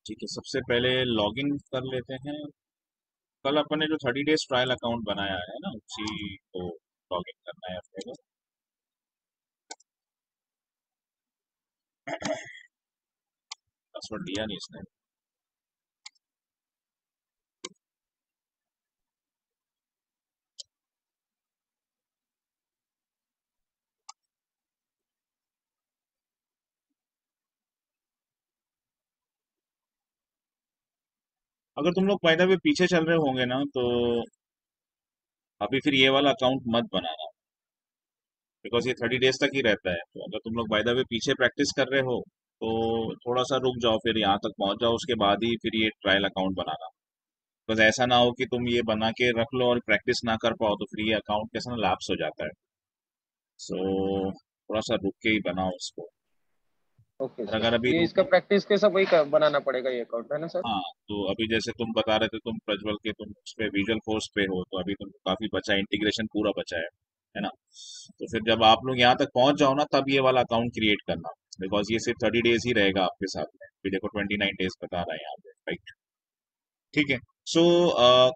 ठीक है, सबसे पहले लॉगिन कर लेते हैं। कल अपन ने जो 30 डेज ट्रायल अकाउंट बनाया है ना, उसी को लॉगिन करना है अपने को। पासवर्ड दिया नहीं इसने। अगर तुम लोग बाय द वे पीछे चल रहे होंगे ना, तो अभी फिर ये वाला अकाउंट मत बनाना, बिकॉज ये 30 डेज तक ही रहता है। तो अगर तुम लोग बाय द वे पीछे प्रैक्टिस कर रहे हो, तो थोड़ा सा रुक जाओ, फिर यहाँ तक पहुंच जाओ, उसके बाद ही फिर ये ट्रायल अकाउंट बनाना। बिकॉज ऐसा ना हो कि तुम ये बना के रख लो और प्रैक्टिस ना कर पाओ, तो फिर ये अकाउंट कैसा ना लैप्स हो जाता है। सो थोड़ा सा रुक के ही बनाओ उसको। ओके और सर, अगर अभी ये रुक, इसका प्रैक्टिस के सब वही बनाना पड़ेगा ये अकाउंट, है ना सर? हाँ, तो अभी जैसे तुम बता रहे थे, तुम प्रज्वल के तुम उस पे विजुअल फोर्स पे हो, तो अभी तुमको काफी बचा है, इंटीग्रेशन पूरा बचा है ना। तो फिर जब आप लोग यहाँ तक पहुंच जाओ ना, तब ये वाला अकाउंट क्रिएट करना, बिकॉज ये सिर्फ 30 डेज ही रहेगा आपके साथ में। फिर देखो 29 डेज बता रहा है यहाँ पे, राइट। ठीक है। सो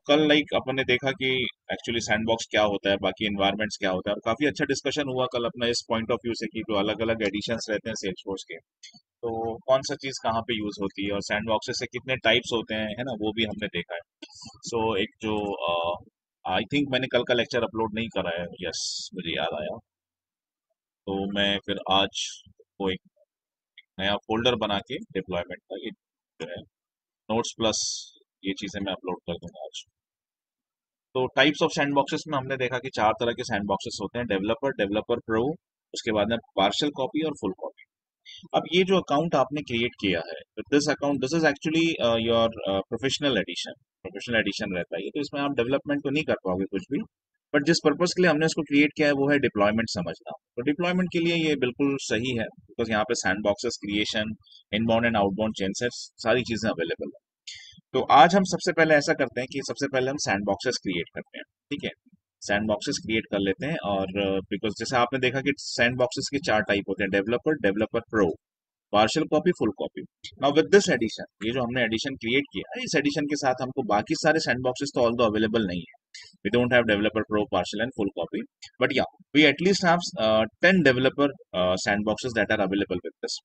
कल लाइक अपन ने देखा कि एक्चुअली सैंडबॉक्स क्या होता है, बाकी एनवायरनमेंट्स क्या होता है, और काफी अच्छा डिस्कशन हुआ कल अपना इस पॉइंट ऑफ व्यू से कि जो अलग अलग एडिशंस रहते हैं सेल्सफोर्स के, तो कौन सा चीज कहाँ पे यूज होती है, और सैंडबॉक्सेस से कितने टाइप्स होते हैं, है ना, वो भी हमने देखा है। सो एक जो आई थिंक मैंने कल का लेक्चर अपलोड नहीं करा है, यस, मुझे याद आया। तो मैं फिर आज वो एक नया फोल्डर बना के डिप्लॉयमेंट का, ये जो है नोट्स प्लस ये चीजें मैं अपलोड कर दूंगा आज। तो टाइप्स ऑफ सैंडबॉक्सेस में हमने देखा कि 4 तरह के सैंडबॉक्सेस होते हैं: डेवलपर, डेवलपर प्रो, उसके बाद में पार्शियल कॉपी और फुल कॉपी। अब ये जो अकाउंट आपने क्रिएट किया है, this account, this is actually your professional edition. Professional edition रहता है ये, तो इसमें आप डेवलपमेंट तो नहीं कर पाओगे कुछ भी। बट जिस पर्पस के लिए हमने इसको क्रिएट किया है वो है डिप्लॉयमेंट समझना। तो डिप्लॉयमेंट के लिए ये बिल्कुल सही है, बिकॉज यहाँ पे sand boxes creation, inbound and outbound changes, सारी चीजें अवेलेबल है। तो आज हम सबसे पहले ऐसा करते हैं कि सबसे पहले हम सैंड बॉक्सेस क्रिएट करते हैं। ठीक है, सैंड बॉक्सेस क्रिएट कर लेते हैं। और बिकॉज जैसे आपने देखा कि सैंड बॉक्सेस के 4 टाइप होते हैं: developer, developer pro, partial copy, full copy. Now with this edition, ये जो हमने एडिशन क्रिएट किया है, इस एडिशन के साथ हमको बाकी सारे सैंडबॉक्सेस तो ऑल दो अवेलेबल नहीं है, we don't have developer pro, partial and full copy, but yeah, we at least have 10 developer sandboxes that are available with this.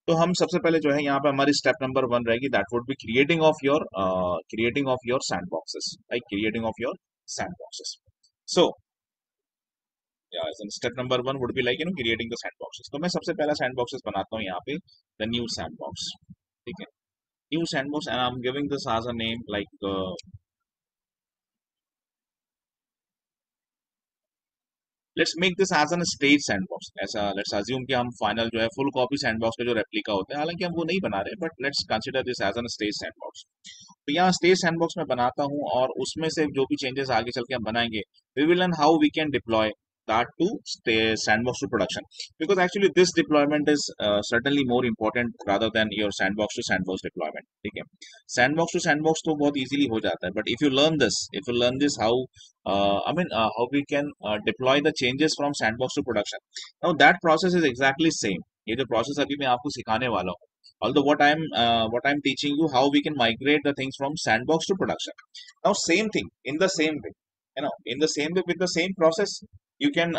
तो हम सबसे पहले जो है यहाँ पे हमारी स्टेप नंबर 1 रहेगी, that would be creating of your sandboxes, like creating of your sandboxes. So step number 1 would be like creating the sandboxes. तो मैं सबसे पहला सैंडबॉक्सेस बनाता हूँ यहाँ पे, द न्यू सैंडबॉक्स। ठीक है, new sandbox, and I am giving this as a name like, let's make this as an stage sandbox. ऐसा लेट्स अज्यूम कि हम फाइनल जो है फुल कॉपी सैंडबॉक्स का जो रेप्लिका होता है, हालांकि हम वो नहीं बना रहे, but let's consider this as an stage sandbox. तो यहाँ स्टेज सैंडबॉक्स में बनाता हूँ, और उसमें से जो भी चेंजेस आगे चल के हम बनाएंगे, we will learn how we can deploy that to sandbox to production, because actually this deployment is certainly more important rather than your sandbox to sandbox deployment. ठीक है, sandbox to sandbox तो बहुत easily हो जाता है, but if you learn this how how we can deploy the changes from sandbox to production, now that process is exactly same। ये जो process अभी मैं आपको सिखाने वाला हूँ, although what I'm teaching you how we can migrate the things from sandbox to production, now same thing in the same way, in the same way with the same process, you can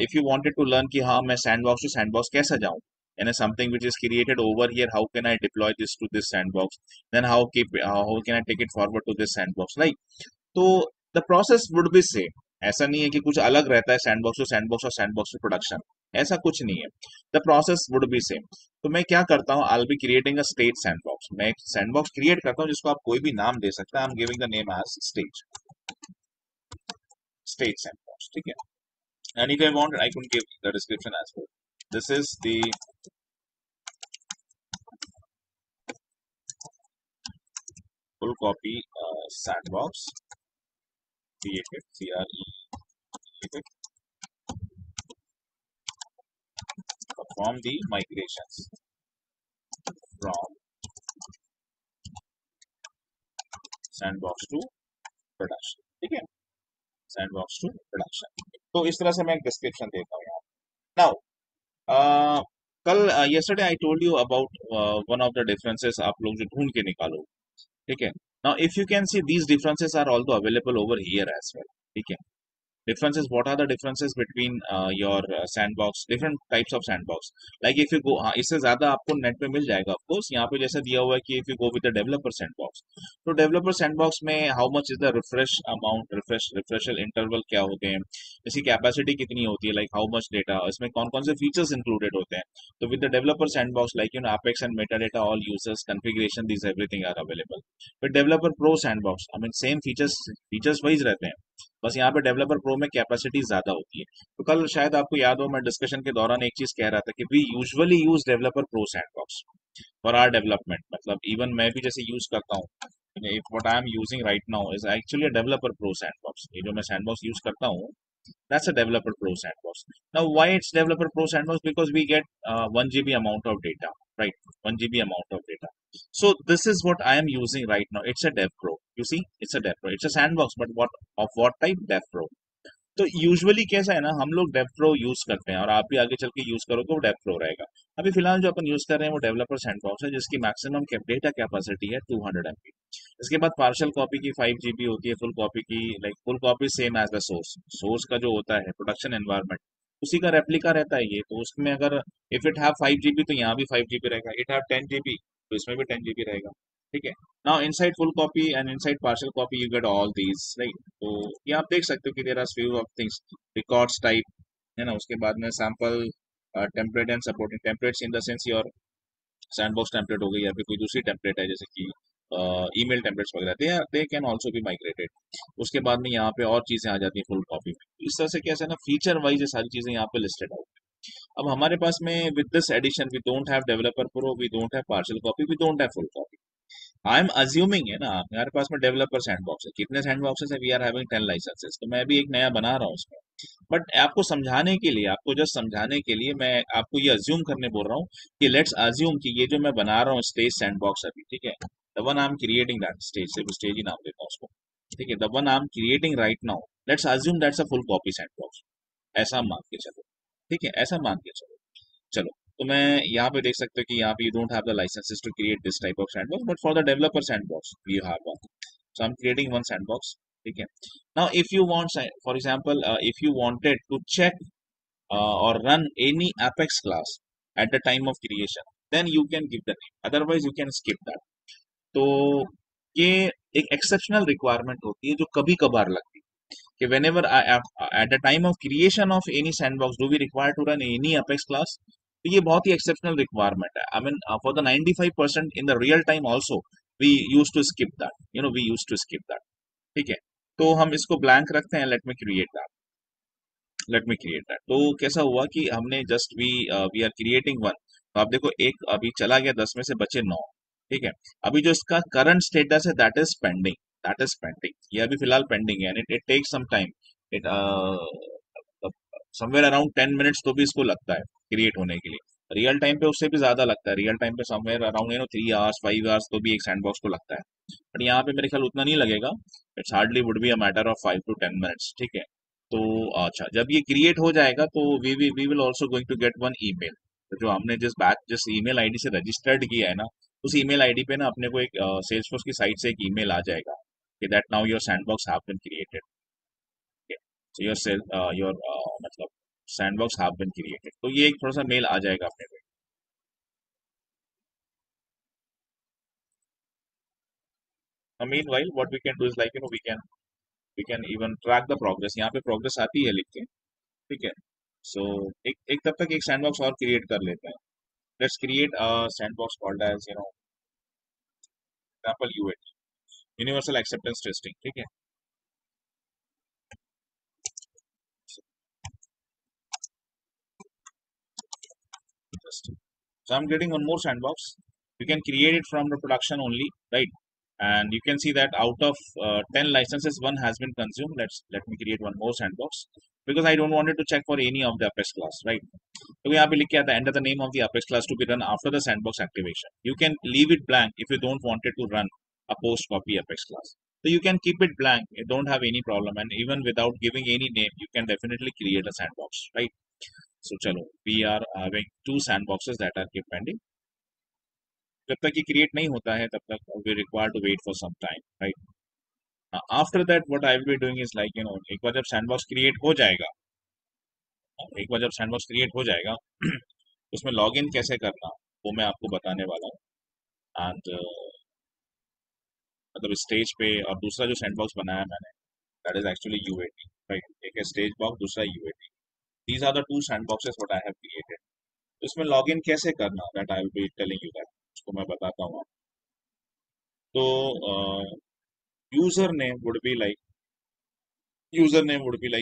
if you wanted to learn कि हाँ मैं sandbox to sandbox कैसे जाऊँ, and something which is created over here, how can I deploy this to this sandbox, then how can I take it forward to this sandbox, right? तो the process would be same. ऐसा नहीं है कि कुछ अलग रहता है sandbox to sandbox और सैंडबॉक्स टू प्रोडक्शन, ऐसा कुछ नहीं है। The process would be same. तो मैं क्या करता हूँ, आई will be creating a stage sandbox. मैं एक सैंडबॉक्स क्रिएट करता हूँ जिसको आप कोई भी नाम दे सकते हैं। I am giving the name as stage sandbox. ठीक है, and if I want I can give the description as well. This is the full copy sandbox created, created, perform the migrations from sandbox to production. ठीक है, sandbox to production. तो इस तरह से मैं एक डिस्क्रिप्शन देता हूँ यहाँ। नाउ कल yesterday I told you about one of the differences आप लोग जो ढूंढ के निकालो, ठीक है. Now if you can see these differences are also available over here as well, ठीक है. Differences, what are the differences between your sandbox, different types of sandbox, like if you go, हाँ इससे ज्यादा आपको नेट पे मिल जाएगा of course. यहाँ पे जैसे दिया हुआ है कि if you go with the developer sandbox, तो developer sandbox में how much is the refresh amount, refreshal interval क्या होते हैं, इसकी कैपेसिटी कितनी होती है, like how much data, इसमें कौन कौन से फीचर्स इंक्लूडेड होते हैं. तो with the developer sandbox, like you know apex and metadata, all users configuration, these everything are available. With developer pro sandbox, I mean same features wise रहते हैं, बस यहाँ पे डेवलपर प्रो में कैपेसिटी ज्यादा होती है. तो कल शायद आपको याद हो, मैं डिस्कशन के दौरान एक चीज कह रहा था कि we usually use developer pro sandbox for our development. मतलब इवन मैं भी जैसे यूज करता हूँ, what I am using right now is actually developer pro sandbox. ये जो मैं सैंडबॉक्स यूज करता हूँ, that's a developer pro sandbox. Now why it's developer pro sandbox? Because we get 1 GB amount of data, right? 1 GB amount of data. So this is what I am using right now. It's a dev pro. You see, it's a dev pro. It's a sandbox, but what of what type? Dev pro. तो usually कैसा है ना, हम लोग Dave pro use करते हैं, और आप भी आगे चल के यूज करोगे वो डेव प्रो रहेगा. अभी फिलहाल जो अपन यूज कर रहे हैं वो डेवलपर सैंडबॉक्स है, जिसकी मैक्सिमम डेटा कैपेसिटी है 200 MB. इसके बाद पार्शियल कॉपी की 5 GB होती है, फुल कॉपी की, like full copy same as the source. Source का जो होता है प्रोडक्शन एनवायरनमेंट, उसी का रेप्लिका रहता है ये. तो उसमें अगर इफ इट हैव 5 GB तो यहाँ भी 5 GB रहेगा, इट हैव 10 GB तो इसमें भी 10 GB रहेगा, ठीक है. Now inside full copy and inside partial copy you get all these, right. तो ये आप देख सकते हो कि there are few of things. Records type है ना, उसके बाद में sample template and supporting templates, in the sense your sandbox template हो गई या फिर कोई दूसरी टेम्पलेट है जैसे कि ईमेल टेम्पलेट्स वगैरह, they can also be migrated. उसके बाद में यहाँ पे और चीजें आ जाती हैं फुल कॉपी में. इस तरह से कैसा है ना, फीचर वाइज ये सारी चीजें यहाँ पे लिस्टेड आउट. अब हमारे पास में with this edition we don't have developer pro, we don't have partial copy, we don't have full copy. I am assuming है ना, हमारे पास में डेवलपर सैंडबॉक्स है. कितने सैंडबॉक्सेस है? We are having 10 licenses. तो मैं भी एक नया बना रहा हूँ उसमें. बट आपको समझाने के लिए, आपको जस्ट समझाने के लिए मैं आपको ये अज्यूम करने बोल रहा हूँ कि लेट्स अज्यूम कि ये जो मैं बना रहा हूँ स्टेज सैंडबॉक्स अभी, ठीक है, the one I am creating that stage, सिर्फ स्टेज ही नाम देता हूँ उसको, ठीक है, the one I am creating right now, let's assume that's a full copy sandbox. ऐसा मान के चलो, ठीक है, ऐसा मान के चलो. चलो, तो मैं यहाँ पे देख सकते हो कि यहाँ पे you don't have the licenses to create this type of sandbox, but for the developer sandbox you have one. So I am creating one sandbox, ठीक है. Now if you want, for example if you wanted to check or run any apex class at the time of creation, then you can give the name, otherwise you can skip that. तो ये एक exceptional requirement होती है जो कभी कभार लगती है कि whenever at the time of creation of any sandbox do we require to run any apex class. तो ये बहुत ही एक्सेप्शनल रिक्वायरमेंट है. I mean for the 95% in the real time also we use to skip that, you know, we use to skip that, ठीक है. तो हम इसको ब्लैंक रखते हैं, let me create that, let me create that. तो कैसा हुआ कि हमने just we are creating one. तो आप देखो एक अभी चला गया, 10 में से बचे 9, ठीक है. अभी जो इसका करंट स्टेटस है that is pending, that is pending, ये अभी फिलहाल पेंडिंग है. And it takes some time, it somewhere around 10 minutes तो भी इसको लगता है क्रिएट होने के लिए. रियल टाइम पे उससे भी ज्यादा लगता है, रियल टाइम पे समवेयर अराउंड 3 आवर्स 5 आवर्स तो भी एक सैंडबॉक्स को लगता है. बट यहाँ पे मेरे ख्याल उतना नहीं लगेगा. It's hardly would be a matter of 5 to 10 minutes, ठीक है. तो अच्छा, जब ये क्रिएट हो जाएगा तो we will also going to get one email. तो जो हमने जिस ईमेल आईडी से रजिस्टर्ड किया है ना, उस ईमेल आईडी पे ना अपने को एक सेल्सफोर्स की साइट से एक ईमेल आ जाएगा कि that now your sandbox have been created. So your मतलब सैंडबॉक्स हैव बीन क्रिएटेड. तो ये एक थोड़ा सा मेल आ जाएगा अपने को. Meanwhile what we can do is like you know we can even track the progress. यहाँ पे प्रोग्रेस आती है लिख के, ठीक है. सो एक एक तब तक एक सैंडबॉक्स और क्रिएट कर लेते हैं. Let's create a sandbox called as you know example UAT, universal acceptance testing, ठीक है. Testing. So I'm getting one more sandbox. You can create it from the production only, right? And you can see that out of 10 licenses, one has been consumed. Let me create one more sandbox because I don't want it to check for any of the Apex class, right? So यहाँ पे लिख के आता है enter the name of the Apex class to be run after the sandbox activation. You can leave it blank if you don't want it to run a post copy Apex class. So you can keep it blank. You don't have any problem, and even without giving any name, you can definitely create a sandbox, right? So चलो, we are having two sandboxes that are keep pending. जब तक ये create नहीं होता है तब तक we require to wait for some time, right? After that what I will be doing is like एक बार जब sandbox create हो जाएगा, एक बार जब sandbox create हो जाएगा उसमें लॉगिन कैसे करना वो मैं आपको बताने वाला हूँ। एंड मतलब स्टेज पे, और दूसरा जो सैंडबॉक्स बनाया मैंने that is actually UAT, right. एक है स्टेज बॉक्स, दूसरा UAT. These are the two sandboxes what I have created. इसमें लॉगिन कैसे करना that I will be telling you that, उसको मैं बताता हूँ। तो user name would be like,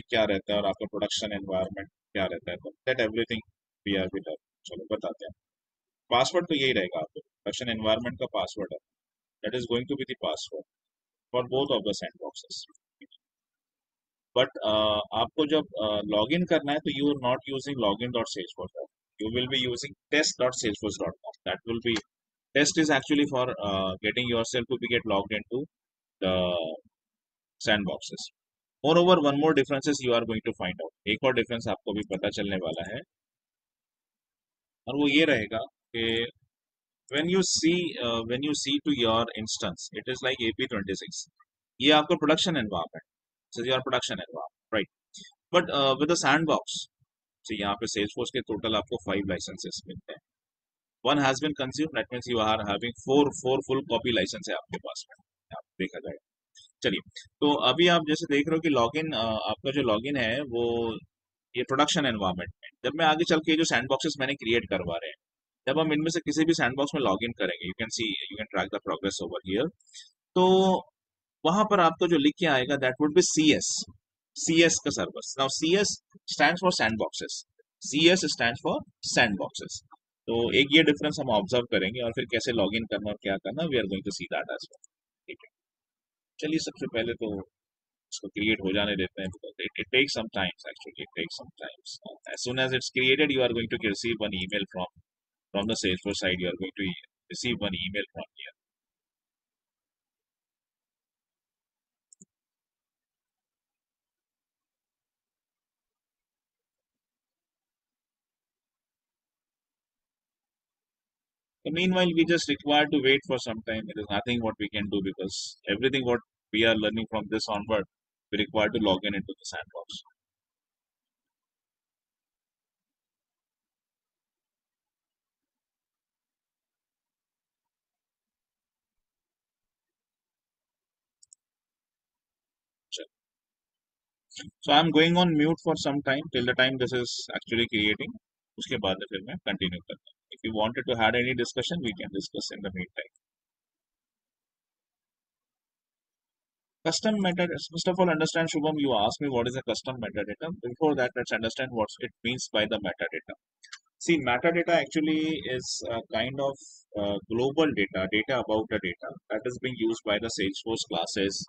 क्या रहता है और आपका प्रोडक्शन एनवायरनमेंट क्या रहता है, तो that everything we are be done. चलो बताते हैं। पासवर्ड तो यही रहेगा, आपको प्रोडक्शन एनवायरनमेंट का पासवर्ड है, that is going to be the password for both of the sandboxes. But आपको जब लॉगिन करना है तो you are not using login dot Salesforce, you will be using test dot Salesforce dot com. That will be, test is actually for getting yourself to B gate logged in to the sandboxes. Moreover one more differences you are going to find out, एक और difference आपको भी पता चलने वाला है, और वो ये रहेगा कि when you see when you see to your instance it is like AP26, ये आपका production environment, this is your production environment, right. But with the sandbox, so यहाँ पे Salesforce के टोटल आपको 5 लाइसेंसेस मिलते हैं। One has been consume, that means you are having four full copy license है आपके पास में, आप देखा जाएगा। चलिए, तो अभी आप जैसे देख रहे हो कि लॉगिन, आपका जो लॉगिन है वो ये प्रोडक्शन एनवायरनमेंट में, जब मैं आगे चल के जो सैंडबॉक्सेस मैंने क्रिएट करवा रहे हैं, जब हम इनमें से किसी भी सैंडबॉक्स में लॉगिन करेंगे, you can see, you can track the progress over here. तो वहां पर आपको जो लिख के आएगा that would be CS, CS का service. Now CS stands for sandboxes, CS stands for sandboxes. तो एक ये डिफरेंस हम ऑब्जर्व करेंगे, और फिर कैसे लॉगिन करना और क्या करना, we are going to see that as well. ठीक है, चलिए सबसे पहले तो इसको क्रिएट हो जाने देते हैं, because it takes some time actually, it takes some time. As soon as it's created you are going to receive one email from the Salesforce side, you are going to receive one email from here. So meanwhile we just require to wait for some time. There is nothing what we can do, because everything what we are learning from this onward, we require to log in into the sandbox. So I'm going on mute for some time till the time this is actually creating. उसके बाद में फिर मैं continue करता हूँ. If you wanted to have any discussion, we can discuss in the meantime. Custom metadata. First of all, understand, Shubham, you asked me what is a custom metadata. Before that, let's understand what it means by the metadata. See, metadata actually is a kind of global data, data about the data that is being used by the Salesforce classes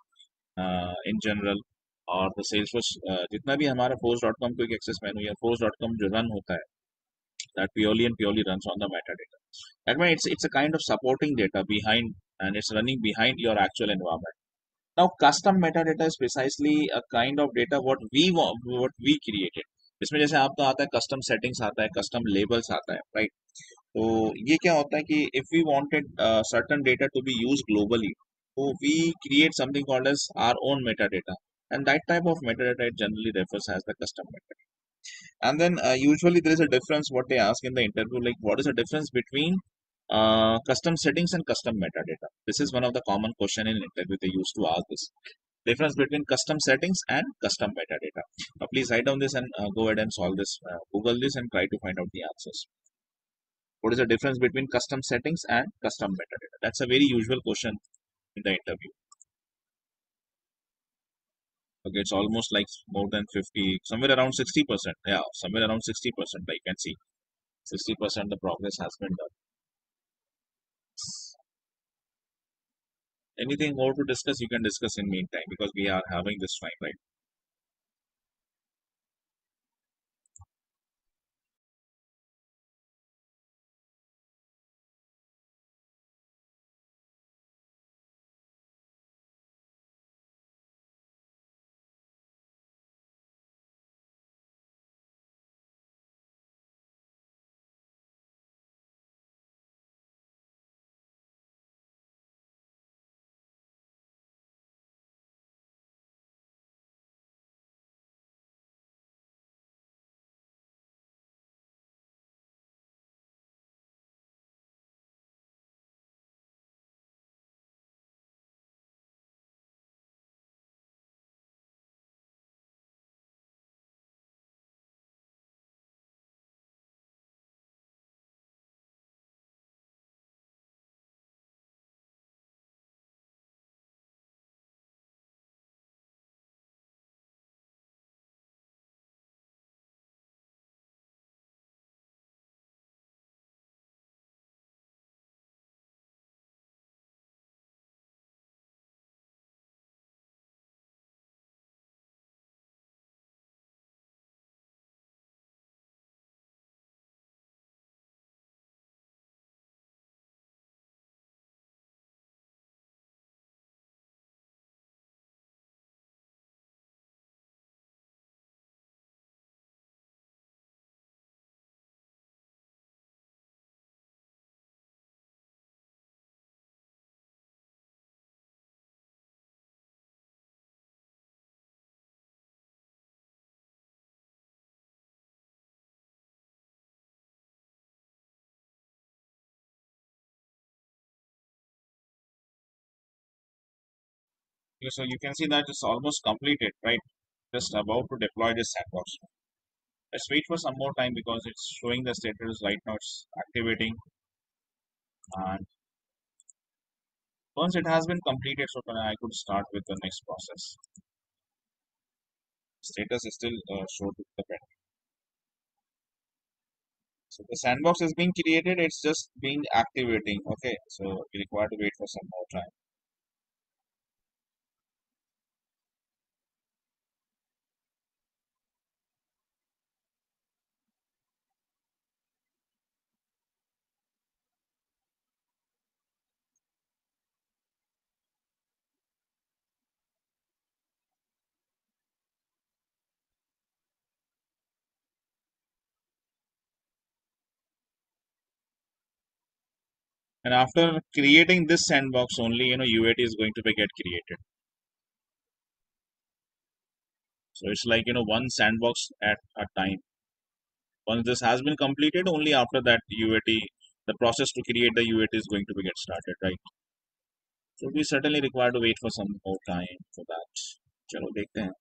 in general, और the Salesforce जितना भी हमारा force.com quick access मेनू या force.com जो run होता है, that purely and purely runs on the metadata. That means it's a kind of supporting data behind, and it's running behind your actual environment. Now, custom metadata is precisely a kind of data what we want, what we created. इसमें जैसे आपका आता है custom settings, आता है custom labels, आता है, right. तो ये क्या होता है कि if we wanted certain data to be use globally, तो we create something called as our own metadata, and that type of metadata it generally refers as the custom metadata. And then usually there is a difference what they ask in the interview, like what is the difference between custom settings and custom metadata. This is one of the common question in interview, they used to ask this difference between custom settings and custom metadata. Please write down this and go ahead and solve this, google this and try to find out the answers. What is the difference between custom settings and custom metadata? That's a very usual question in the interview. Okay, it's almost like more than 50, somewhere around 60%. Yeah, somewhere around 60%. I can see 60% the progress has been done. Anything more to discuss, you can discuss in meantime, because we are having this time, right? So you can see that it's almost completed, right? Just about to deploy this sandbox. Let's wait for some more time because it's showing the status right now. It's activating, and once it has been completed, so then I could start with the next process. Status is still showed with the pen. So the sandbox is being created. It's just being activating. Okay, so we require to wait for some more time. And after creating this sandbox only, UAT is going to be get created. So it's like, one sandbox at a time. Once this has been completed, only after that UAT, the process to create the UAT is going to be get started, right? So we certainly require to wait for some more time for that. चलो देखते हैं.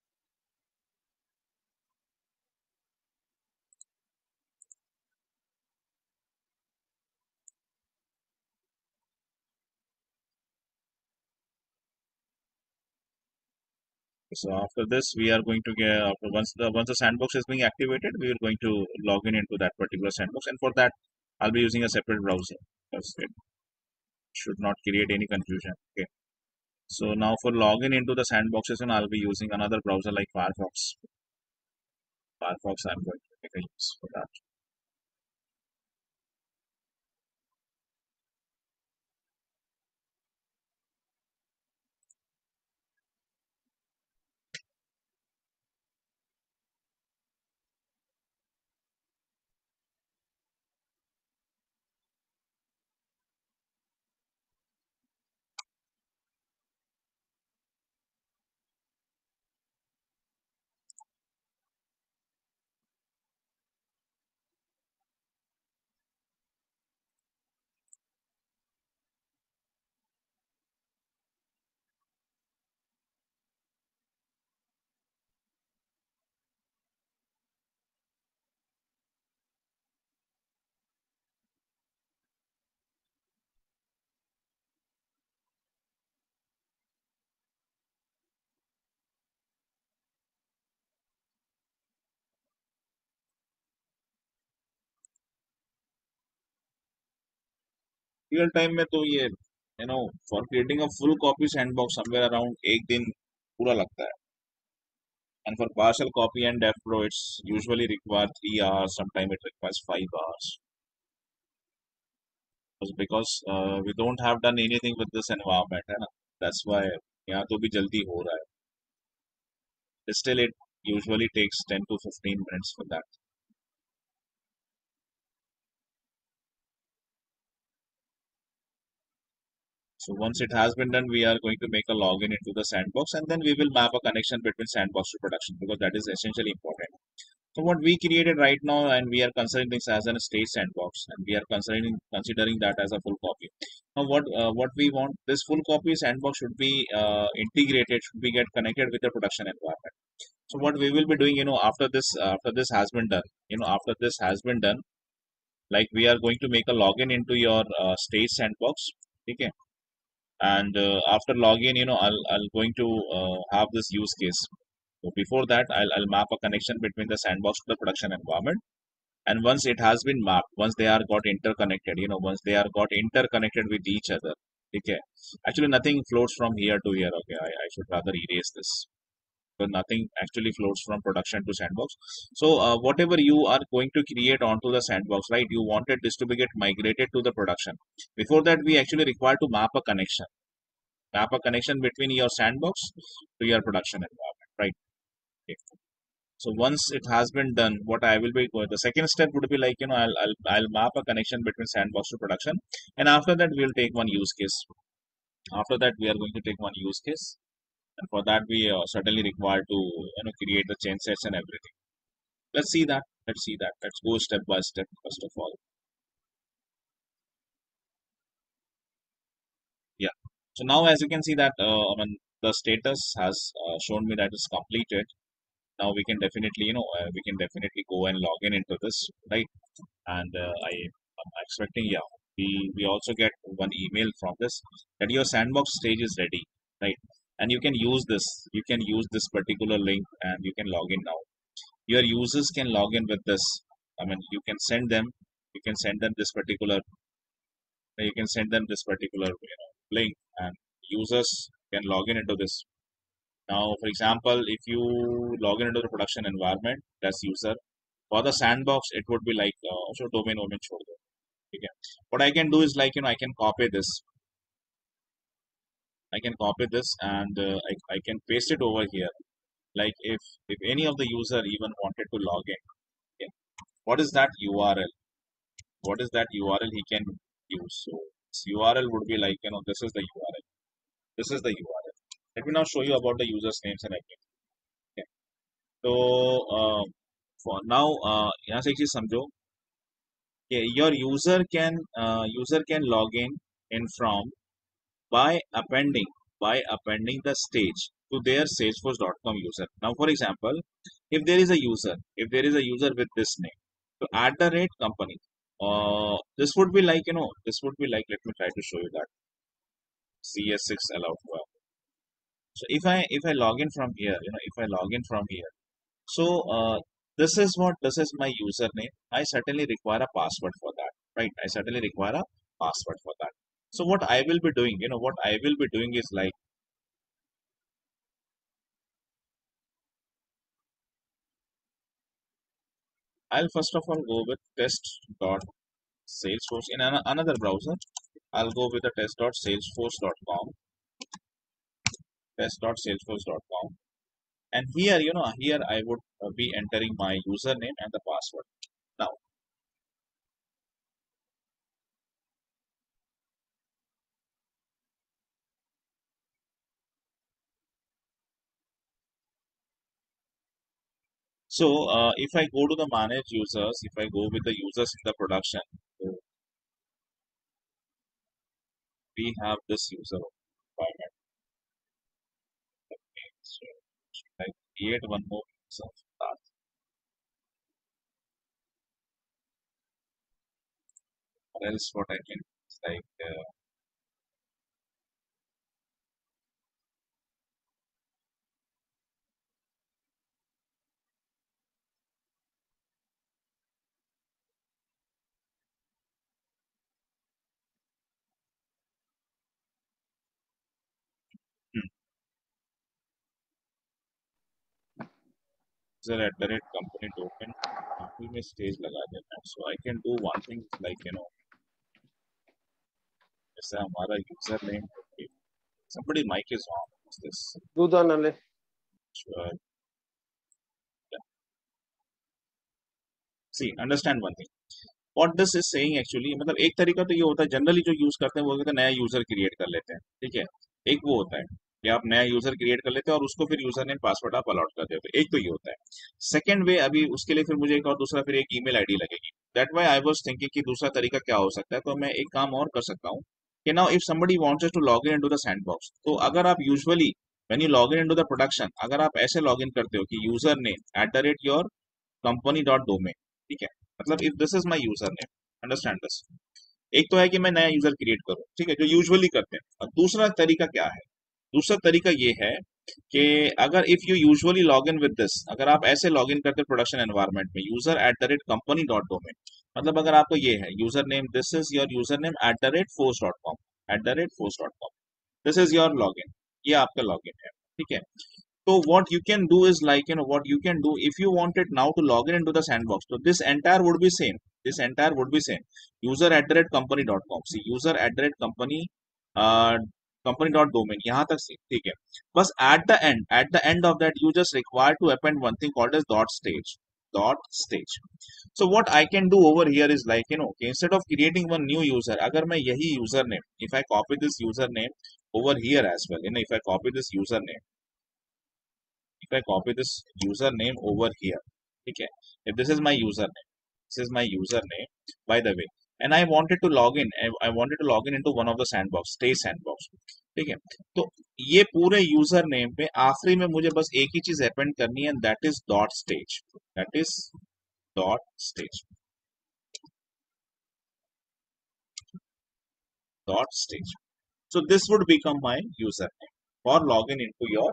So after this, we are going to get after once the sandbox is being activated, we are going to log in into that particular sandbox, and for that, I'll be using a separate browser because it should not create any confusion. Okay. So now for login into the sandboxes, and I'll be using another browser like Firefox. Firefox, I'm going to make a use for that. Real time में तो ये for creating a full copy sandbox somewhere around एक दिन पूरा लगता है. And for partial copy and dev pro, it's usually require 3 hours. Sometimes it requires 5 hours. Because we don't have done anything with this environment, है ना? That's why यहाँ तो भी जल्दी हो रहा है. Still, it usually takes 10 to 15 minutes for that. So once it has been done, we are going to make a login into the sandbox, and then we will map a connection between sandbox to production because that is essentially important. So what we created right now, and we are considering this as a stage sandbox, and we are considering that as a full copy. Now, what we want, this full copy sandbox should be integrated, should be get connected with the production environment. So what we will be doing, after this has been done, after this has been done, like we are going to make a login into your stage sandbox. Okay. And after login, I'll going to have this use case. So before that, I'll map a connection between the sandbox to the production environment. And once it has been mapped, once they are got interconnected, once they are got interconnected with each other. Okay. Actually, nothing floats from here to here. Okay, I should rather erase this. So nothing actually floats from production to sandbox. So whatever you are going to create onto the sandbox, right? You wanted this to be get migrated to the production. Before that, we actually require to map a connection between your sandbox to your production environment, right? Okay. So once it has been done, what I will be the second step would be like I'll map a connection between sandbox to production, and after that we'll take one use case. After that we are going to take one use case, and for that we certainly require to create the change sets and everything. Let's see that. Let's see that. Let's go step by step first of all. Yeah. So now as you can see that the status has shown me that it's completed. Now we can definitely, we can definitely go and log in into this, right? And I'm expecting, yeah, we also get one email from this that your sandbox stage is ready, right? And you can use this, you can use this particular link and you can log in now. Your users can log in with this. I mean, you can send them this particular, you can send them this particular, link, and users can log in into this. Now, for example, if you log in into the production environment, that's user. For the sandbox, it would be like, so domain name छोड़ दो, ठीक है? What I can do is like, I can copy this. I can copy this and I can paste it over here. Like if any of the user even wanted to log in, okay, what is that URL? What is that URL he can use? So this URL would be like, this is the URL. This is the URL. Let me now show you about the users names and everything. Okay. So for now, यहाँ से एक चीज समझो कि your user can log in from by appending the stage to their Salesforce.com user. Now, for example, if there is a user with this name, so at the rate company, this would be like, this would be like, let me try to show you that CS6 allowed. So if I log in from here, if I log in from here, so this is my username. I certainly require a password for that, right? I certainly require a password for that. So what I will be doing, what I will be doing is like, I'll first of all go with test.salesforce in another browser. I'll go with the test.salesforce.com, test.salesforce.com, and here, here I would be entering my username and the password. Now, so if I go to the manage users, if I go with the users in the production, so we have this user environment. Okay, so I create one more user task. Or else what I can do is like, user at the rate company token, काफी में stage लगा देना है. So I can do one thing like, जैसे हमारा user name, okay, somebody mic is on. What's this? दूध आना ले. Sure. Yeah. See, understand one thing. What this is saying actually, मतलब एक तरीका तो ये होता है, जनरली जो यूज करते हैं वो कहते हैं नया यूजर क्रिएट कर लेते हैं, ठीक है? एक वो होता है कि आप नया यूजर क्रिएट कर लेते हैं और उसको फिर यूजर नेम पासवर्ड आप अलॉट कर देते हो, एक तो ये होता है. सेकंड वे, अभी उसके लिए फिर मुझे एक और दूसरा फिर एक ईमेल आईडी लगेगी. That why I was thinking कि दूसरा तरीका क्या हो सकता है. तो मैं एक काम और कर सकता हूँ कि now if somebody wants to log in into the sandbox, तो अगर आप usually when you log in into the production, अगर आप ऐसे लॉग इन करते हो कि user name at the rate your company dot domain, ठीक है? मतलब if this is my user name, understand this. एक तो है कि मैं नया यूजर क्रिएट करूं, ठीक है, जो यूजुअली करते हैं. और दूसरा तरीका क्या है? दूसरा तरीका ये है कि अगर if you usually log in with this, अगर आप ऐसे लॉग इन करते प्रोडक्शन एनवायरनमेंट में user eight the rate company dot domain, मतलब अगर आपको ये है user name, this is your user name at the rate force dot com, eight the rate force dot com, this is your log in, ये आपका log in है, ठीक है? So what you can do is like, what you can do if you wanted now to log in into the sandbox. So this entire would be same. This entire would be same. User at the rate company.com. See, user at the rate company, company dot domain. यहाँ तक से ठीक है. बस at the end of that, you just require to append one thing called as dot stage. Dot stage. So what I can do over here is like, instead of creating one new user, अगर मैं यही username, if I copy this username over here as well, if I copy this username, if I copy this username over here, okay, if this is my username, this is my username, by the way, and I wanted to log in, I wanted to log in into one of the sandbox, stay sandbox, okay. So ये पूरे user name पे आखिरी में मुझे बस एक ही चीज append करनी है, that is dot stage, that is dot stage, dot stage. So this would become my user name for log in into your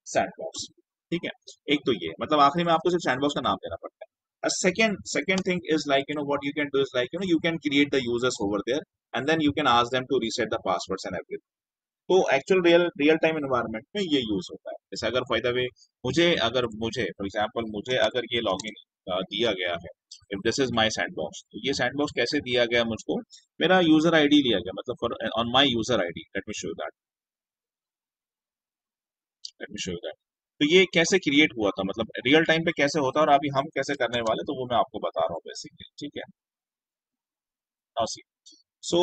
sandbox. ठीक है, एक तो ये मतलब आखिरी में आपको सिर्फ सैंडबॉक्स का नाम देना पड़ता है। A second thing is like what you can do is like you can create the users over there, and then you can ask them to reset the passwords and everything. तो actual real time environment में ये use होता है। जैसे अगर for the way मुझे for example मुझे अगर ये लॉगिन दिया गया है, if this is my sandbox, तो ये सैंडबॉक्स कैसे दिया गया मुझको, मेरा यूजर आईडी लिया गया, मतलब for on my user ID, let me show that, let me show that. तो ये कैसे क्रिएट हुआ था, मतलब रियल टाइम पे कैसे होता है और अभी हम कैसे करने वाले, तो वो मैं आपको बता रहा हूँ बेसिकली। ठीक है, now see, so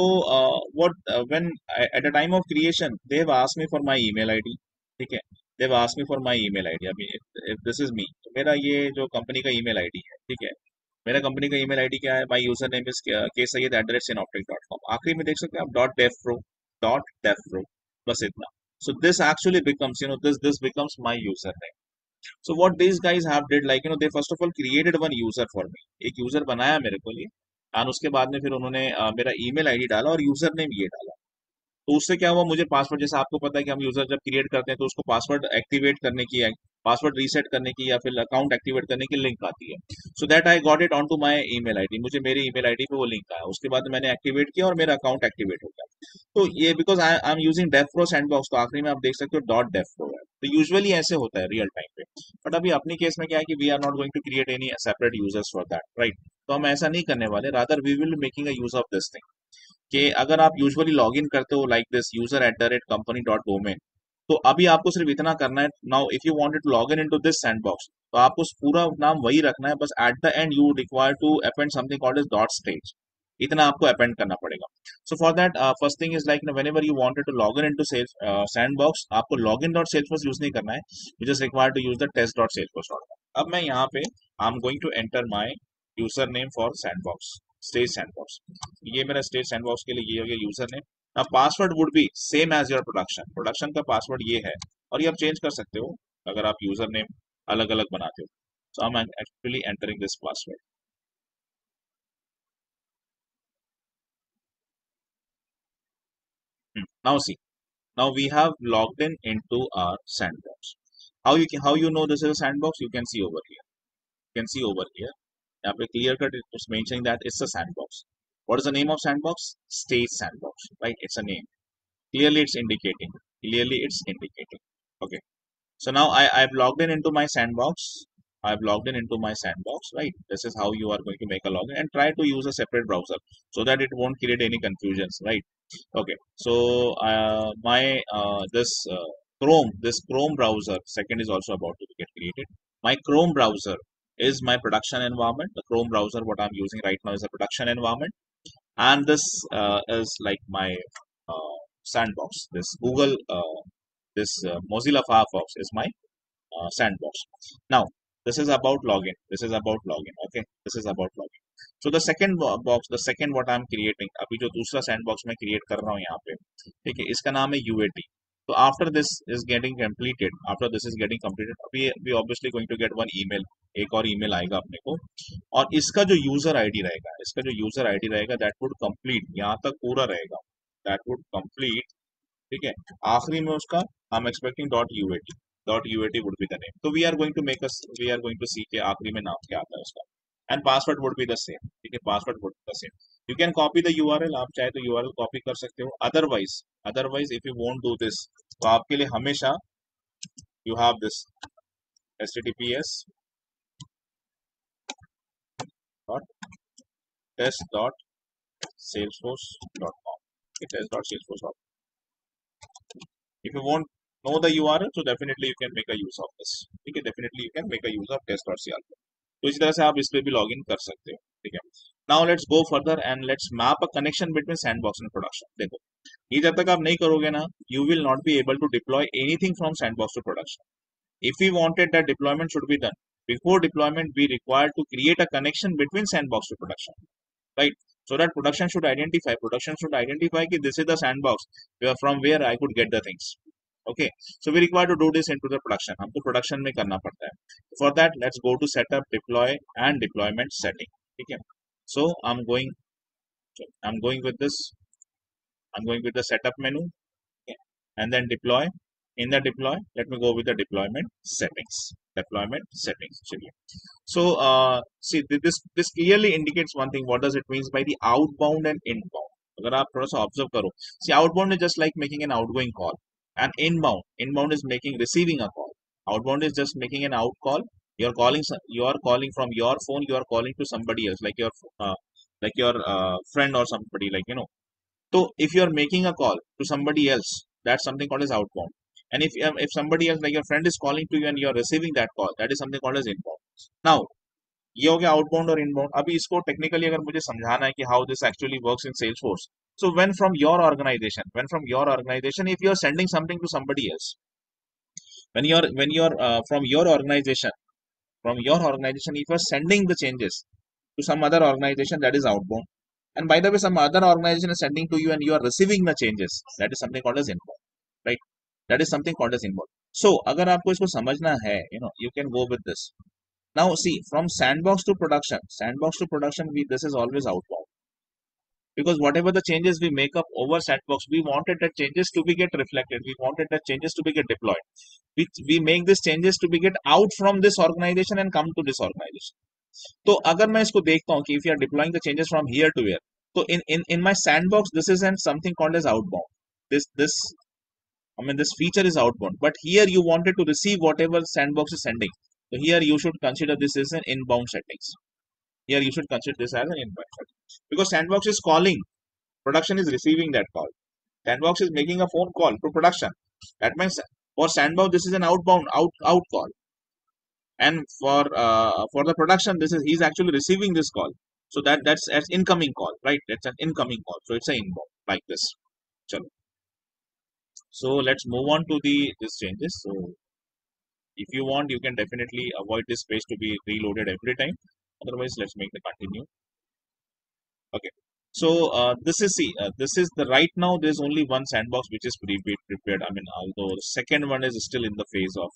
what when at the time of creation they have asked me for my email id, ठीक है, they have asked me for my email id। अभी if this is me, तो मेरा ये जो company का email id है, ठीक है, मेरा कंपनी का email id क्या है, my user name is ksayed@synoptic.com, आखिरी में देख सकते हैं आप .devpro, बस इतना। so this actually becomes this becomes my user name। so what these guys have did, like they first of all created one user for me, एक user बनाया मेरे को लिए, और उसके बाद में फिर उन्होंने मेरा ईमेल आईडी डाला और यूजर नेम ये डाला। तो उससे क्या हुआ, मुझे पासवर्ड, जैसे आपको पता है कि हम यूजर जब क्रिएट करते हैं तो उसको पासवर्ड एक्टिवेट करने की, पासवर्ड रीसेट करने की या फिर अकाउंट एक्टिवेट करने की लिंक आती है। So that I got it on to my email ID, मुझे मेरे ईमेल आईडी पे वो लिंक आया, उसके बाद मैंने एक्टिवेट किया और मेरा अकाउंट एक्टिवेट हो गया। तो ये because I am using dev pro sandbox, तो आखिरी में आप देख सकते हो डॉट डेफप्रो है। तो यूजुअली ऐसे होता है रियल टाइम पे, बट अभी अपनी केस में क्या है कि we are not going to create any separate users for that, right. तो हम ऐसा नहीं करने वाले, rather we will making a use of this thing, कि अगर आप यूजुअली लॉग इन करते हो लाइक दिस user@company.domain, तो अभी आपको सिर्फ इतना करना है, now if you wanted to log in into this sandbox, तो आपको पूरा नाम वही रखना है, बस at the end you require to append something called as dot stage, इतना आपको अपेंड करना पड़ेगा। So for that first thing is like whenever you wanted to log in into sandbox, आपको log in dot Salesforce use नहीं करना है, you just require to use the test dot Salesforce dot com. अब मैं यहाँ पे I am going to enter my user name for sandbox, stage sandbox, ये मेरा स्टेज सैंडबॉक्स के लिए ये हो गया यूजर नेम। अब password would be same as your production, production का पासवर्ड ये है, और ये आप चेंज कर सकते हो अगर आप यूजर नेम अलग अलग बनाते हो। So I am actually entering this password. Now see, now we have logged in into our sandbox. How you know this is a sandbox, you can see over here, you can see over here, यहाँ पे clear cut it's mentioning that it's a sandbox। what is the name of sandbox? Stage sandbox, right? It's a name, clearly it's indicating, clearly it's indicating, okay। so now I've logged in into my sandbox, I've logged in into my sandbox, right? This is how you are going to make a login, and try to use a separate browser so that it won't create any confusions, right? Okay, so my this Chrome browser second is also about to get created. My Chrome browser is my production environment. The Chrome browser what I'm using right now is a production environment, and this is like my sandbox. This Google, this Mozilla Firefox is my sandbox। Now, this is about login. This is about login. Okay, this is about login। So the second box, the second what I'm creating, अभी जो दूसरा sandbox मैं create कर रहा हूँ यहाँ पे, ठीक है, इसका नाम है UAT। तो after this is getting completed, after this is getting completed, अभी we obviously going to get one email, एक और email आएगा अपने को, और इसका जो user ID रहेगा, इसका जो user ID रहेगा, that would complete, यहाँ तक पूरा रहेगा, that would complete, ठीक है। आखिरी में उसका I am expecting dot UAT would be the name. तो we are going to see के आखिरी में नाम क्या आता है उसका, and password would be the same, ठीक है, password would be the same. You can copy the URL, आप चाहे तो यूआरएल कॉपी कर सकते हो, otherwise if you won't do this, तो आपके लिए हमेशा you have this https dot test dot Salesforce dot com, test dot Salesforce dot. If you won't know the URL, so definitely you can make a use of this, ठीक है, definitely you can make a use of test.crp। तो इसी तरह से आप इस पे भी लॉग इन कर सकते हो, ठीक है। Now let's go further and let's map a connection between sandbox and production. देखो, ये जब तक आप नहीं करोगे ना, you will not be able to deploy anything from sandbox to production. If you wanted that deployment should be done before deployment, we require to create a connection between sandbox to production, right? So that production should identify कि this is the sandbox where from where I could get the things, Okay, so we require to do this into the production. हमको production में करना पड़ता है. For that, let's go to setup, deploy, and deployment setting. ठीक है. So I'm going with this. I'm going with the setup menu, okay, and then deploy. In the deploy, let me go with the deployment settings. Deployment settings. चलिए. So see this clearly indicates one thing. What does it means by the outbound and inbound? अगर आप थोड़ा सा observe करो, see outbound is just like making an outgoing call, and inbound is making receiving a call. Outbound is just making an out call. You are calling from your phone. You are calling to somebody else, like your friend or somebody, like you know. So if you are making a call to somebody else, that's something called as outbound. And if somebody else, like your friend, is calling to you and you are receiving that call, that is something called as inbound. Now ये हो गया outbound और inbound. अभी इसको technically अगर मुझे समझाना है कि how this actually works in Salesforce. So when from your organization, if you are sending something to somebody else, when you're from your organization, if you are sending the changes to some other organization, that is outbound. And by the way, some other organization is sending to you and you are receiving the changes, that is something called as inbound, right? That is something called as inbound. So अगर आपको इसको समझना है, you can go with this. Now see, from sandbox to production, this is always outbound, because whatever the changes we make up over sandbox, we wanted the changes to be get reflected. We wanted the changes to be get deployed. We make these changes to be get out from this organization and come to this organization. तो अगर मैं इसको देखता हूँ कि if you are deploying the changes from here to here, so in my sandbox, this is an something called as outbound. This feature is outbound, but here you wanted to receive whatever sandbox is sending. So here you should consider this as an inbound settings. Here you should consider this as an inbound settings, because sandbox is calling, production is receiving that call. Sandbox is making a phone call to production. That means for sandbox this is an outbound out call, and for the production this is he's actually receiving this call. So that's an incoming call, right? That's an incoming call. So it's an inbound like this. Chalo. So let's move on to these changes. So if you want, you can definitely avoid this page to be reloaded every time. Otherwise, let's make the continue. Okay. So this is the right now. There's only one sandbox which is prepared. I mean, although the second one is still in the phase of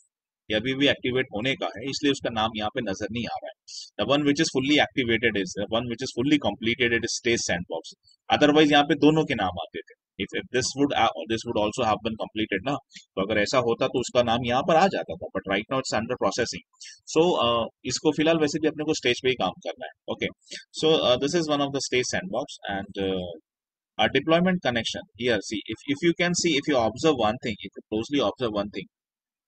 ये अभी भी activate होने का है, इसलिए उसका नाम यहाँ पे नजर नहीं आ रहा है. The one which is fully activated is one which is fully completed it stage sandbox. Otherwise यहाँ पे दोनों के नाम आते थे. If this would also have been completed ना, तो अगर ऐसा होता तो उसका नाम यहाँ पर आ जाता था. But right now it's under processing. So इसको फिलहाल वैसे भी अपने को स्टेज पे ही काम करना है. Okay, so this is one of the stage sandbox and our deployment connection. Here see, if you can see, if you observe one thing, if you closely observe one thing,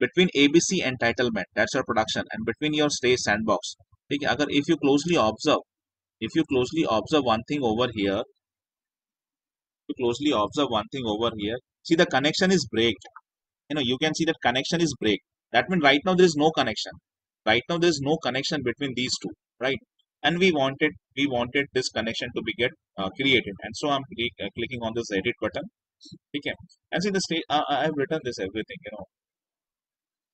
between ABC entitlement, that's your production, and between your stage sandbox, ठीक है, अगर if you closely observe one thing over here, see the connection is break. You can see that connection is break. That means right now there is no connection. Right now there is no connection between these two, right? And we wanted this connection to be created, and so I'm clicking on this edit button. Okay, and see the state. I have written this everything.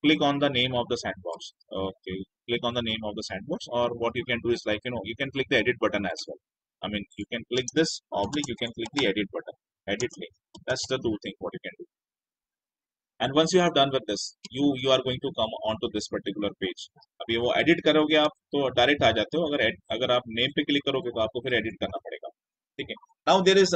Click on the name of the sandbox. Okay, click on the name of the sandbox, or what you can do is, like, you can click the edit button as well. I mean, you can click this oblique, you can click the edit button, edit link. That's the two things what you can do. And once you have done with this, you are going to come onto this particular page. अभी वो edit करोगे आप तो direct आ जाते हो. अगर आप name पे क्लिक करोगे तो आपको फिर एडिट करना पड़ेगा. ठीक है. Now there is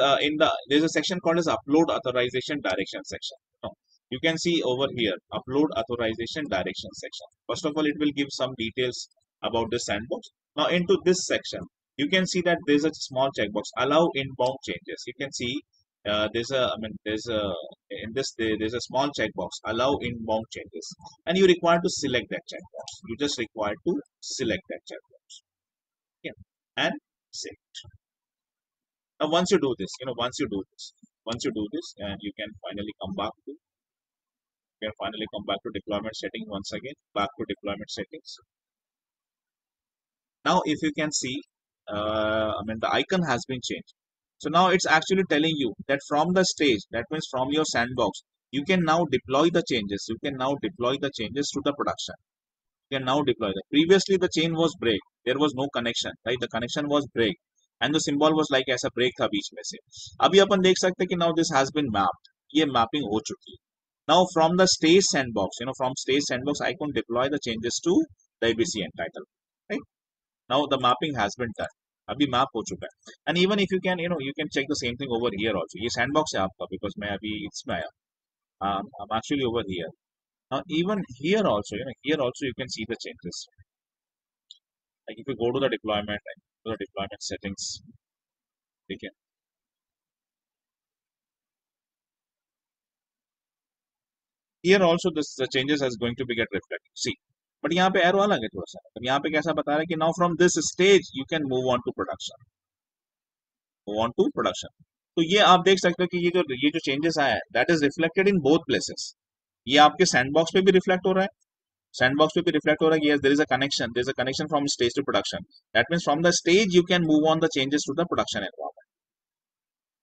a section called as upload authorization direction section. Now, you can see over here upload authorization direction section. First of all, it will give some details about the sandbox. Now into this section, you can see that there's a small checkbox, allow inbound changes. You can see there's a small checkbox, allow inbound changes, and you require to select that checkbox. You just require to select that checkbox, yeah, and save. Now once you do this, and you can finally come back to deployment settings once again. Back to deployment settings. Now if you can see, the icon has been changed. So now it's actually telling you that from the stage, that means from your sandbox, you can now deploy the changes. You can now deploy the changes to the production. You can now deploy them. Previously the chain was break. There was no connection, right? The connection was break, and the symbol was like ऐसा break था बीच में से. अभी अपन देख सकते हैं कि now this has been mapped. ये mapping हो चुकी है. Now from the stage sandbox, from stage sandbox, I can deploy the changes to the ABC entitle. Right? Now the mapping has been done. अभी map हो चुका है. And even if you can, you can check the same thing over here also. ये sandbox है आपका because मैं अभी इसमें आया. I'm actually over here. Now even here also, here also you can see the changes. Like if you go to the deployment, to the deployment settings, okay. Here also this the changes is going to be get reflected. See, but यहाँ पे arrow अलग है थोड़ा सा. तो यहाँ पे कैसा बता रहा है कि now from this stage you can move on to production. Move on to production. तो ये आप देख सकते हो कि ये जो चेंजेस आया है that is reflected in both places. ये आपके सैंडबॉक्स पे भी रिफ्लेक्ट हो रहा है. सैंडबॉक्स पे भी रिफ्लेक्ट हो रहा है कि yes there is a connection. There is a connection from stage to production. That means from the stage you can move on the changes to the production environment.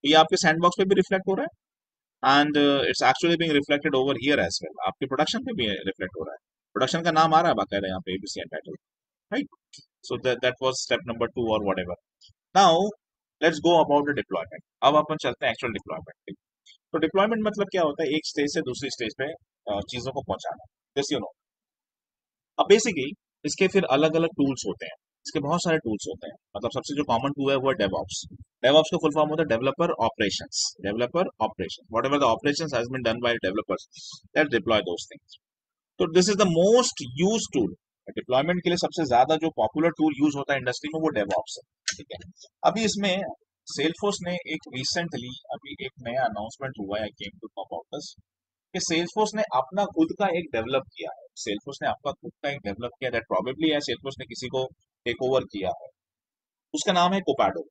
तो ये आपके सैंडबॉक्स पे भी रिफ्लेक्ट हो रहा है. And it's actually being reflected over here as well. आपके production पे भी रिफ्लेक्ट हो रहा है. प्रोडक्शन का नाम आ रहा है बाकायदा यहाँ पे ABC entitled, right? So that was step number 2 or whatever. Now let's go about the deployment. अब अपन चलते हैं actual deployment. तो deployment मतलब क्या होता है? एक स्टेज से दूसरी स्टेज पे चीजों को पहुंचाना. जैसे अब बेसिकली इसके फिर अलग अलग टूल्स होते हैं. इसके बहुत सारे टूल्स होते हैं. मतलब सबसे जो कॉमन टूल है वो है डेवऑप्स. डेवऑप्स का फुल फॉर्म होता है developer operations. Developer operation, whatever the operations has been done by developers that deploy those things. तो this is the most use tool. Deployment के लिए सबसे ज्यादा जो पॉपुलर टूल यूज होता है इंडस्ट्री में वो डेवऑप्स है. ठीक है. अभी इसमें सेल्सफोर्स ने एक रिसेंटली अभी एक नया अनाउंसमेंट हुआ है, केम टू अबाउट दिस, कि सेल्सफोर्स ने अपना खुद का एक डेवलप किया है. सेल्सफोर्स ने आपका खुद का एक डेवलप किया दैट प्रोबेबली है सेल्सफोर्स ने किसी को टेक ओवर किया है. उसका नाम है कोपैडो.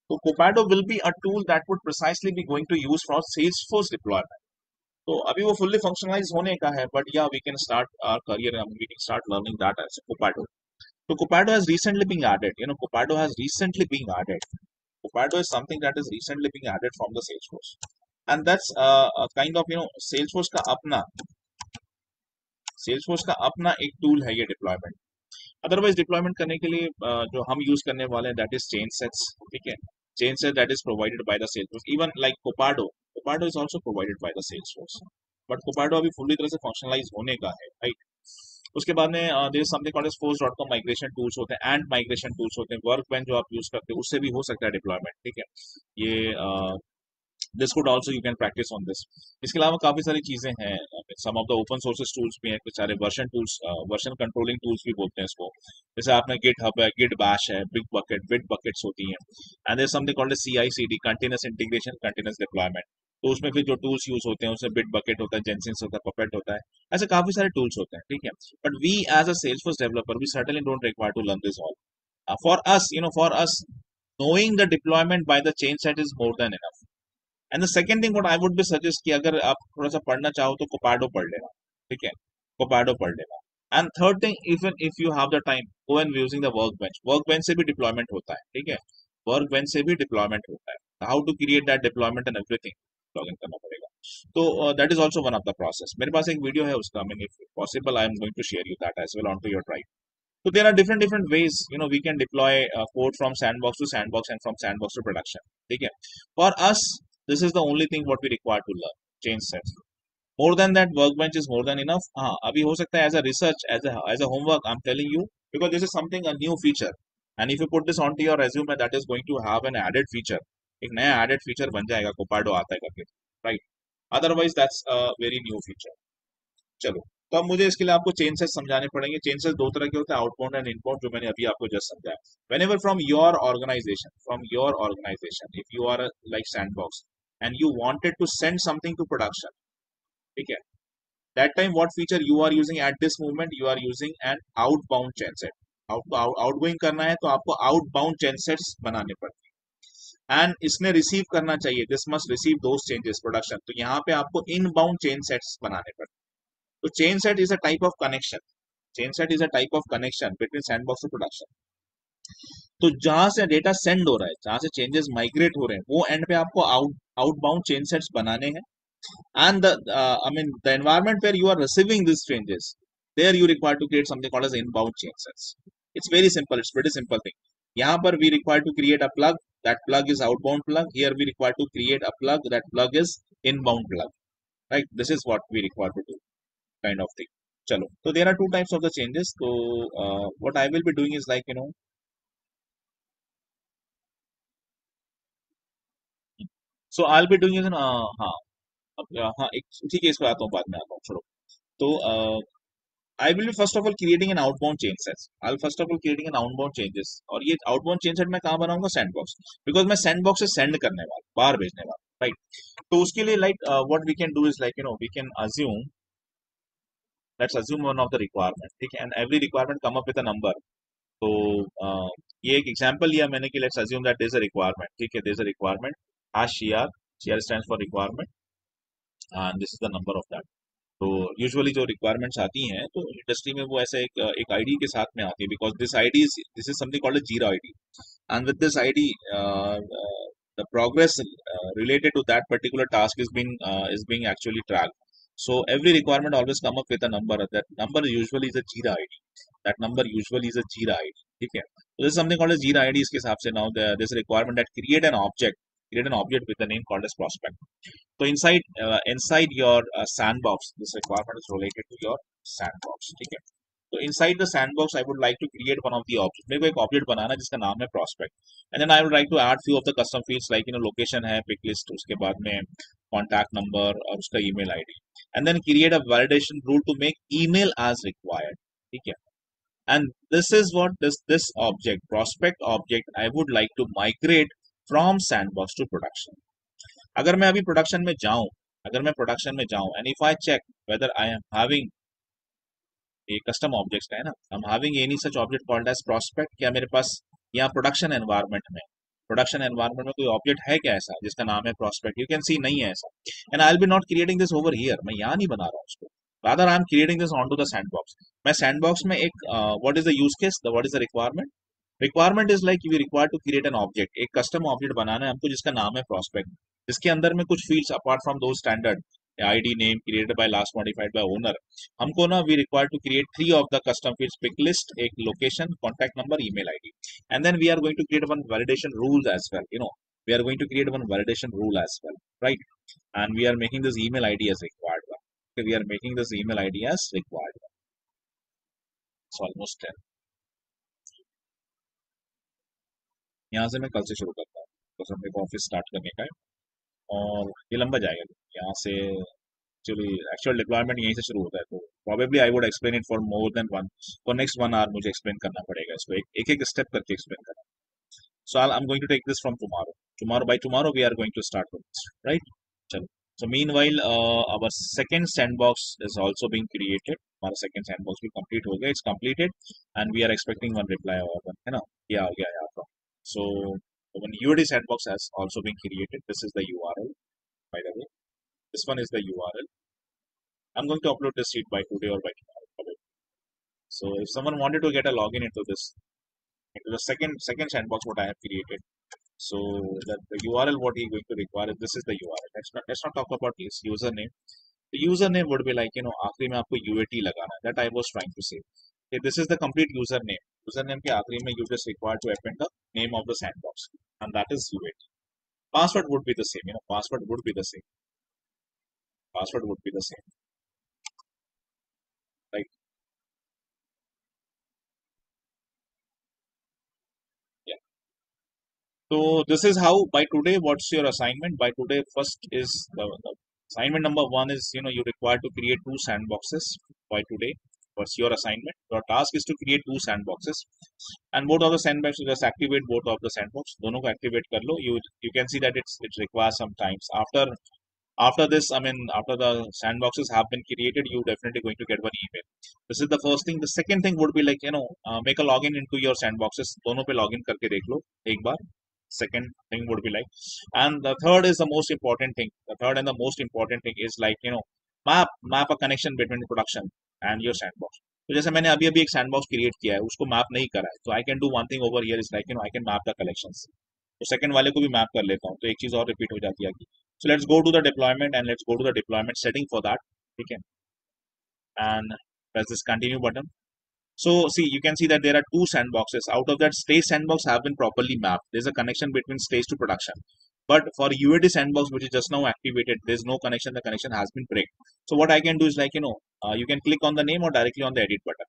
तो Copado will be a tool that would precisely be going to use for Salesforce deployment. तो अभी वो फुल्ली फंक्शनलाइज होने का है, बट या we can start our career, we can start learning that as Copado. So Copado has recently been added. Copado has recently been added. Copado is something that is recently being added from the Salesforce, and that's a kind of Salesforce का अपना एक tool है ये deployment. Otherwise deployment करने के लिए जो हम यूज करने वाले हैं दैट इज चेन सेट्स. ठीक है. Change set that is provided by the Salesforce. Even like Copado is also provided by the Salesforce, but Copado अभी फुल्ली तरह से फंक्शनलाइज होने का है. राइट. उसके बाद में there is something called as force.com migration tools होते हैं एंड माइग्रेशन टूल्स होते हैं. वर्क बेंच जो आप यूज करते हैं उससे भी हो सकता है डिप्लॉयमेंट. ठीक है. ये this could also you can practice on this. इसके अलावा काफी सारी चीजें हैं. Some of the open sources tools भी हैं, कुछ सारे version tools, version controlling tools भी बोलते हैं इसको. जैसे आपने गिट हब है, गिट बैश है, बिग बकेट, बिट बकेट्स होती हैं. And there something called CI/CD, continuous integration, continuous deployment. तो उसमें फिर जो टूल्स यूज होते हैं उसमें बिट बकेट होता है, जेनसिंस होता है, पपेट होता है. ऐसे काफी सारे टूल्स होते हैं. ठीक है. But we as a Salesforce developer we certainly don't require to learn this all. For us, knowing the deployment by the chain set is more than enough. And the second thing what I would be suggest कि अगर आप थोड़ा सा पढ़ना चाहो तो कोपाडो पढ़ लेना. ठीक है. कोपाडो पढ़ लेना. And third thing, even if you have the time, go and using the work bench. Work bench से भी डिप्लॉयमेंट होता है. ठीक है. वर्क बेंच से भी डिप्लॉयमेंट होता है. How to create that deployment and everything log in करना पड़ेगा. तो that is also one of the process. मेरे पास एक वीडियो है उसका. I mean, if possible I am going to share you that as well onto your drive. So there are different ways, we can deploy code from sandbox to sandbox and from sandbox to production. ठीक है. For us, this is the only thing what we require to learn. Change sets. More than that, workbench is more than enough. हाँ, अभी हो सकता है as a research, as a homework, I'm telling you, because this is something a new feature. And if you put this onto your resume, that is going to have an added feature. एक नया added feature बन जाएगा, कोपाडो आता है करके, right? Otherwise, that's a very new feature. चलो. तो अब मुझे इसके लिए आपको चेन सेट समझाने पड़ेंगे. चेन सेट दो तरह के होते हैं, आउटबाउंड एंड इनबाउंड, जो मैंने अभी आपको जस्ट समझाया. Whenever from your organisation if you are like sandbox and you wanted to send something to production. ठीक है. That time what feature you are using at this moment, you are using an outbound change set. Outgoing करना है तो आपको outbound chain sets बनाने पड़ते हैं. And इसने रिसीव करना चाहिए, this must receive those changes production. तो यहाँ पे आपको इनबाउंड चेन सेट्स बनाने पड़ते हैं. तो chain set is a type of connection. Chain set is a type of connection between sandbox and production. तो जहां से डेटा सेंड हो रहा है, जहां से चेंजेस माइग्रेट हो रहे हैं, वो एंड पे आपको आउटबाउंड चेन सेट्स बनाने हैं. And the environment where you are receiving this changes, there you require to create something called as inbound change sets. It's very simple, it's very simple thing. यहाँ पर we require to create a plug, that plug is outbound plug. Here we require to create a plug, that plug is inbound plug. right? This is what we require to do, kind of thing. Chalo. So there are two types of the changes. So what I will be doing is like, so I'll be doing is हाँ हाँ एक ठीक है, इस पे आता हूँ, बाद में आता हूँ, छोड़ो. तो I will be first of all creating an outbound change set. I'll first of all creating an outbound changes. और ये outbound change set मैं कहाँ बनाऊंगा? Sandbox. Because मैं sandbox से send करने वाला, बाहर भेजने वाला, right? तो उसके लिए like what we can do is like, we can assume, let's assume one of the requirement, ठीक है? And every requirement come up with a number. तो ये एक example लिया मैंने कि let's assume that there's a requirement, ठीक है? There's a requirement hash CR, CR stands for requirement, and this is the number of that. तो usually जो रिक्वायरमेंट्स आती हैं तो इंडस्ट्री में वो ऐसे एक आईडी के साथ में आती है, because this is something called Jira ID, and with this ID the progress related to that particular task is being actually tracked. So every requirement always come up with a number. That number usually is a Jira ID. That number usually is a Jira ID. Okay. So this is something called as Jira ID. इसके हिसाब से now there's a requirement that create an object with a name called as prospect. So inside your sandbox, this requirement is related to your sandbox. ठीक है. So inside the sandbox, I would like to create one of the objects. मेरे को एक object बनाना है जिसका नाम है prospect. And then I would like to add few of the custom fields like location है, pick list, उसके बाद में contact number और उसका email ID. And then create a validation rule to make email as required. ठीक है. And this is what this object prospect object I would like to migrate from sandbox to production. अगर मैं अभी production में जाऊं and if I check whether I am having ये custom object है ना, I am having any such object called as prospect, क्या मेरे पास यहाँ प्रोडक्शन एनवायरनमेंट में कोई ऑब्जेक्ट है क्या ऐसा जिसका नाम है प्रोस्पेक्ट? यू कैन सी नहीं है ऐसा. And I will be not creating this over here, मैं यहाँ नहीं बना रहा हूँ उसको, rather I am creating this on to the sandbox. मैं सैंडबॉक्स में एक what is the use case, what is the requirement? Requirement is like we require to create an object, एक कस्टम ऑब्जेक्ट बनाना है हमको जिसका नाम है प्रोस्पेक्ट, जिसके अंदर में कुछ फील्ड्स अपार्ट फ्रॉम दो standard ID name created by last modified by owner, हमको ना we require to create three of the custom fields, pick list, एक location, contact number, email ID. And then we are going to create one validation rule as well, we are going to create one validation rule as well, right? And we are making this email id as required one. Okay, we are making this email id as required one. It's almost 10. यहाँ से मैं कल से शुरू करता हूँ, तो सब मेरे को ऑफिस स्टार्ट करने का है और ये लंबा जाएगा यहाँ से. एक्चुअली एक्चुअल डिप्लॉयमेंट यहीं से शुरू होता है, तो probably I would explain it for more than one, for next 1 hour मुझे एक्सप्लेन करना पड़ेगा इसको, एक स्टेप करके एक्सप्लेन करना. So I'm going to take this from tomorrow. By tomorrow we are going to start with this, right? चलो. So meanwhile, our second sandbox is also being created. हमारा second sandbox भी complete हो गया. It's completed, and we are expecting one reply or one, है ना? ये आ गया यहाँ पर. So one UID sandbox has also been created. This is the URL, by the way. This one is the URL. I'm going to upload this sheet by today or by tomorrow, probably. So if someone wanted to get a login into this, into the second sandbox what I have created. So the URL what he is going to require, this is the URL. Let's not talk about his username. The username would be like आखिरी में आपको UAT लगाना है. That I was trying to say. Okay, this is the complete username. Username के आखिरी में you just required to append the name of the sandbox, and that is UAT. Password would be the same. Password would be the same. Password would be the same. Right? Yeah. So this is how by today. What's your assignment by today? First is the assignment number one is you require to create two sandboxes by today. What's your assignment? Your task is to create two sandboxes, and both of the sandboxes, just activate both of the sandbox. दोनों को activate कर लो. You can see that it requires some times. After this, I mean, after the sandboxes have been created, you definitely going to get one email. This is the first thing. The second thing would be like make a login into your sandboxes. दोनों पे login करके देख लो एक बार. Second thing would be like, and the third is the most important thing. The third and the most important thing is like map a connection between production and your sandbox. तो जैसे मैंने अभी अभी एक sandbox create किया है, उसको map नहीं करा है, तो I can do one thing over here is like I can map the collections. तो second वाले को भी map कर लेता हूँ, तो एक चीज और repeat हो जाती है आगे. So let's go to the deployment and let's go to the deployment setting for that. ठीक है, and press this continue button. So see, you can see that there are two sandboxes. Out of that, stage sandbox have been properly mapped. There's a connection between stage to production. But for UAT sandbox, which is just now activated, there's no connection. The connection has been break. So what I can do is like, you can click on the name or directly on the edit button.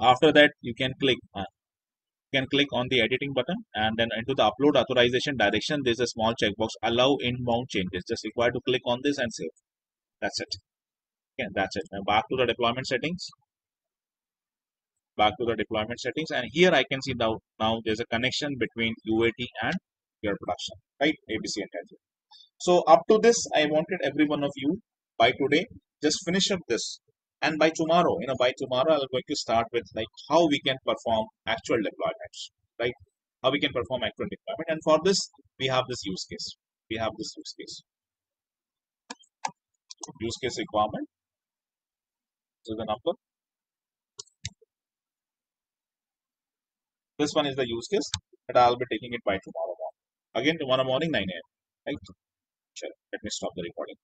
After that, you can click on the editing button, and then into the upload authorization direction, there's a small checkbox, allow inbound changes. Just required to click on this and save. That's it. Okay, that's it. Now back to the deployment settings. And here I can see now there's a connection between UAT and your production, right? ABC and Tangier. So up to this, I wanted every one of you by today just finish up this, and by tomorrow, I'm going to start with like how we can perform actual deployments, right? How we can perform actual deployment, and for this we have this use case. We have this use case requirement. So the number. This one is the use case, but I'll be taking it by tomorrow morning. Again, tomorrow morning 9 a.m. Right? Sure. Let me stop the recording.